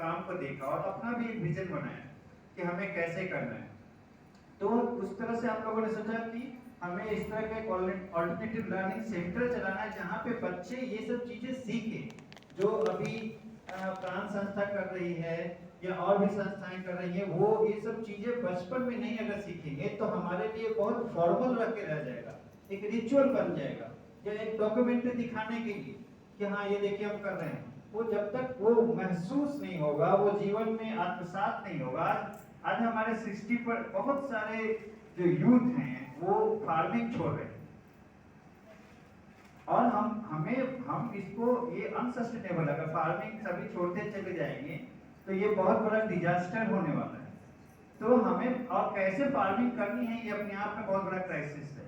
काम को देखा और अपना भी एक विजन बनाया कि हमें कैसे करना है। तो उस तरह से आप लोगों ने सोचा कि हमें इस तरह का एक ऑल्टरनेटिव लर्निंग सेंटर चलाना है जहाँ पे बच्चे ये सब चीजें सीखें जो अभी प्राण संस्था कर रही है या और भी संस्थाएं कर रही हैं। वो ये सब चीजें बचपन में नहीं अगर सीखेंगे तो हमारे लिए बहुत फॉर्मल रख के रह जाएगा, एक रिचुअल बन जाएगा या एक डॉक्यूमेंट्री दिखाने के लिए कि हाँ ये देखिए हम कर रहे हैं। वो जब तक वो महसूस नहीं होगा, वो जीवन में आत्मसात नहीं होगा। आज हमारे 60 पर बहुत सारे जो यूथ हैं वो फार्मिंग छोड़ रहे हैं और हम इसको ये अनसस्टेनेबल, अगर फार्मिंग सभी छोड़ते चले जाएंगे तो ये बहुत बड़ा डिजास्टर होने वाला है। तो हमें और कैसे फार्मिंग करनी है ये अपने आप में बहुत बड़ा क्राइसिस है।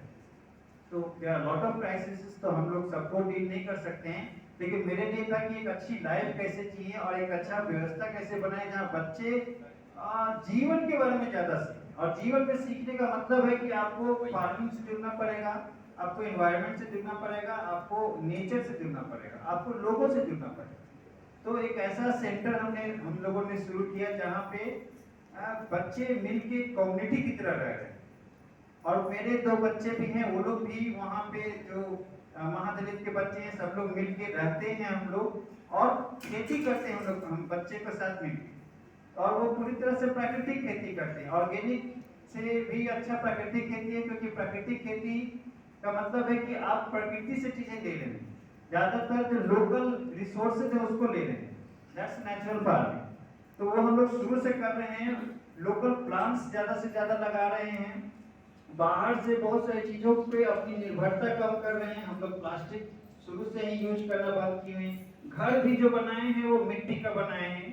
तो लॉट ऑफ क्राइसिस तो हम लोग सबको डील नहीं कर सकते हैं, लेकिन मेरे लिए था कि एक अच्छी लाइफ कैसे चाहिए और एक अच्छा व्यवस्था कैसे बनाए जहाँ बच्चे जीवन के बारे में ज्यादा सीखें। और जीवन में सीखने का मतलब है कि आपको फार्मिंग से जुड़ना पड़ेगा, आपको एनवायरनमेंट से जुड़ना पड़ेगा, आपको नेचर से जुड़ना पड़ेगा, आपको लोगों से जुड़ना पड़ेगा। तो एक ऐसा सेंटर हम लोगों ने शुरू किया जहाँ पे बच्चे मिलके कम्युनिटी की तरह रह रहे हैं। और मेरे 2 बच्चे भी हैं, वो लोग भी वहाँ पे जो महादलित के बच्चे हैं सब लोग मिलके रहते हैं हम लोग और खेती करते हैं हम बच्चे के साथ मिलकर। और वो पूरी तरह से प्राकृतिक खेती करते हैं, ऑर्गेनिक से भी अच्छा प्राकृतिक खेती है, क्योंकि प्राकृतिक खेती का मतलब है कि आप प्रकृति से चीजें ले रहे हैं, ज्यादातर जो लोकल रिसोर्सेज है उसको ले रहे हैं, दैट्स नेचुरल फार्मिंग। तो वो हम लोग शुरू से कर रहे हैं, लोकल प्लांट्स ज्यादा से ज्यादा लगा रहे हैं, बाहर से बहुत सारी चीजों पे अपनी निर्भरता कम कर रहे हैं। हम लोग प्लास्टिक शुरू से ही यूज करना बंद किए हैं। घर भी जो बनाए हैं वो मिट्टी का बनाए हैं,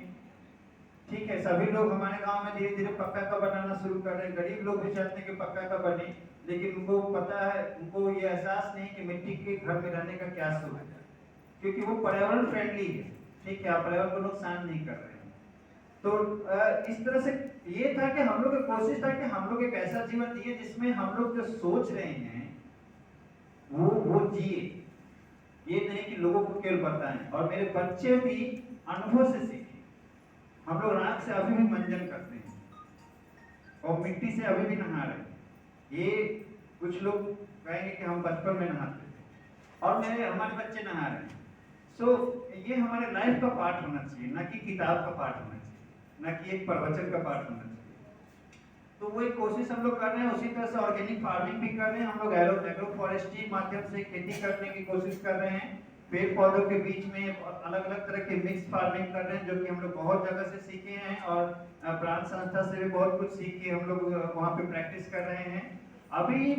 ठीक है। सभी लोग हमारे गांव में धीरे धीरे पक्का का बनाना शुरू कर रहे हैं। गरीब लोग भी चाहते हैं कि पक्का का बने, लेकिन उनको पता है, उनको ये एहसास नहीं कि मिट्टी के घर में रहने का क्या सुख है, क्योंकि वो पर्यावरण फ्रेंडली है, ठीक है, पर्यावरण को नुकसान नहीं कर रहे हैं। तो इस तरह से ये था कि हम लोग की कोशिश था कि हम लोग एक ऐसा जीवन जिए जिसमें हम लोग जो सोच रहे हैं वो जिए, ये नहीं कि लोगों को केवल बताएं। और मेरे बच्चे भी अनुभव से सीखे। हम लोग राख से अभी भी मंजन करते हैं और मिट्टी से अभी भी नहा रहे हैं। ये कुछ लोग कहेंगे कि हम बचपन में नहाते थे और हमारे बच्चे नहा रहे हैं। सो ये हमारे लाइफ का पार्ट होना चाहिए, ना कि किताब का पार्ट होना चाहिए, ना कि एक प्रवचन का पार्ट होना चाहिए। तो वो एक कोशिश हम लोग कर रहे हैं। उसी तरह से ऑर्गेनिक फार्मिंग भी कर रहे हैं। हम लोग एग्रो फॉरेस्ट्री माध्यम से खेती करने की कोशिश कर रहे हैं। पेड़ पौधों के बीच में अलग अलग तरह के मिक्स फार्मिंग कर रहे हैं, जो कि हम लोग बहुत जगह से सीखे हैं और प्राण संस्था से भी बहुत कुछ सीख के हम लोग वहाँ पे प्रैक्टिस कर रहे हैं। अभी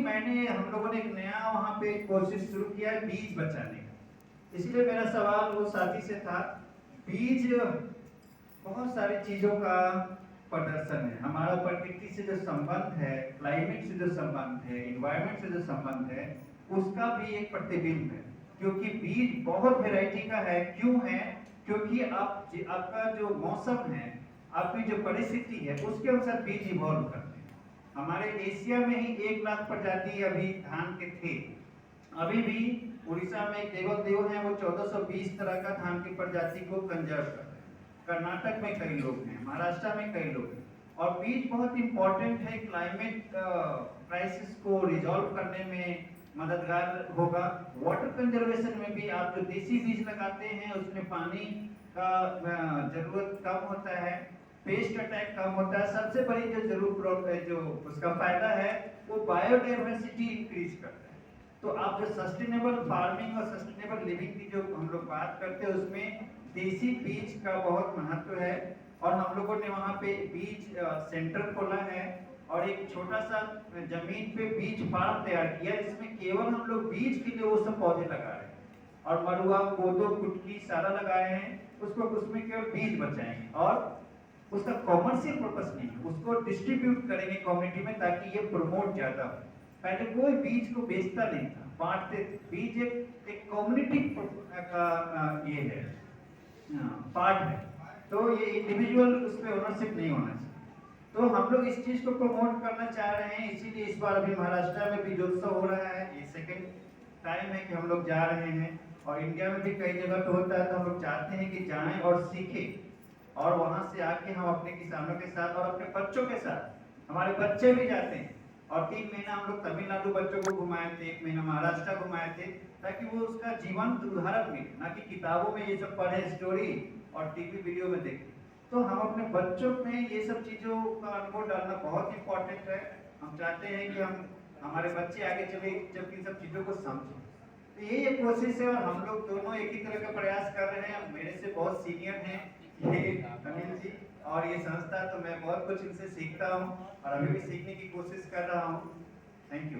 हम लोगों ने एक नया वहाँ पे कोशिश शुरू किया है बीज बचाने का। इसलिए मेरा सवाल वो साथी से था, बीज बहुत सारी चीजों का प्रदर्शन है। हमारा प्रकृति से जो संबंध है, क्लाइमेट से जो संबंध है, इन्वायरमेंट से जो संबंध है, उसका भी एक प्रतिबिंब है। क्योंकि बीज बहुत वैरायटी का है। क्यों है? क्योंकि आपका जो मौसम है, आपकी जो परिस्थिति है, उसके अनुसार बीज इवॉल्व करते हैं। हमारे एशिया में ही 1 लाख प्रजाति अभी धान के थे। अभी भी उड़ीसा में एक देव है, वो 1420 तरह का धान की प्रजाति को कंजर्व कर रहे हैं। कर्नाटक में कई लोग हैं, महाराष्ट्र में कई लोग हैं। और बीज बहुत इंपॉर्टेंट है, क्लाइमेट क्राइसिस को रिजॉल्व करने में मददगार होगा। वाटर कंजर्वेशन में भी आप जो देसी बीज लगाते हैं उसमें पानी का जरूरत कम होता है, पेस्ट अटैक कम होता है। सबसे बड़ी जो उसका फायदा है वो बायोडाइवर्सिटी इंक्रीज करता है। तो आप जो सस्टेनेबल फार्मिंग और सस्टेनेबल लिविंग की जो हम लोग बात करते हैं उसमें देसी बीज का बहुत महत्व है। और हम लोगों ने वहाँ पे बीज सेंटर खोला है और एक छोटा सा जमीन पे बीज फार्म तैयार किया, जिसमें केवल हम लोग बीज के लिए वो सब पौधे लगा रहे हैं। और मरुआ, कोदो, कुटकी सारा लगाए हैं, उसमें केवल बीज बचाएंगे और उसका कॉमर्शियल पर्पस नहीं है, उसको डिस्ट्रीब्यूट करेंगे कम्युनिटी में ताकि ये प्रमोट ज्यादा हो। पहले कोई बीज को बेचता नहीं था, बांटते। बीज एक कम्युनिटी का ये है, पार्ट है। तो ये इंडिविजुअल उसमें ओनरशिप नहीं होना चाहिए। तो हम लोग इस चीज को प्रमोट करना चाह रहे हैं, इसीलिए इस बार अभी महाराष्ट्र में बीजोत्सव हो रहा है। ये सेकंड टाइम है कि हम लोग जा रहे हैं और इंडिया में भी कई जगह पे होता है। तो हम लोग चाहते हैं कि जाएं और सीखें और वहां से आके हम अपने किसानों के साथ और अपने बच्चों के साथ, हमारे बच्चे भी जाते हैं, और 3 महीना हम लोग तमिलनाडु बच्चों को घुमाए थे, 1 महीना महाराष्ट्र घुमाए थे, ताकि वो उसका जीवंत उदाहरण मिले, ना कि किताबों में ये सब पढ़े स्टोरी और टीवी वीडियो में देखे। तो हम अपने बच्चों में ये सब चीज़ों का अनुभव डालना बहुत इंपॉर्टेंट है। हम चाहते हैं कि हम हमारे बच्चे आगे चले जब इन सब चीज़ों को समझें। तो यही एक कोशिश है, और हम लोग दोनों एक ही तरह का प्रयास कर रहे हैं। मेरे से बहुत सीनियर हैं ये अनिल जी और ये संस्था, तो मैं बहुत कुछ इनसे सीखता हूँ और अभी भी सीखने की कोशिश कर रहा हूँ। Thank you.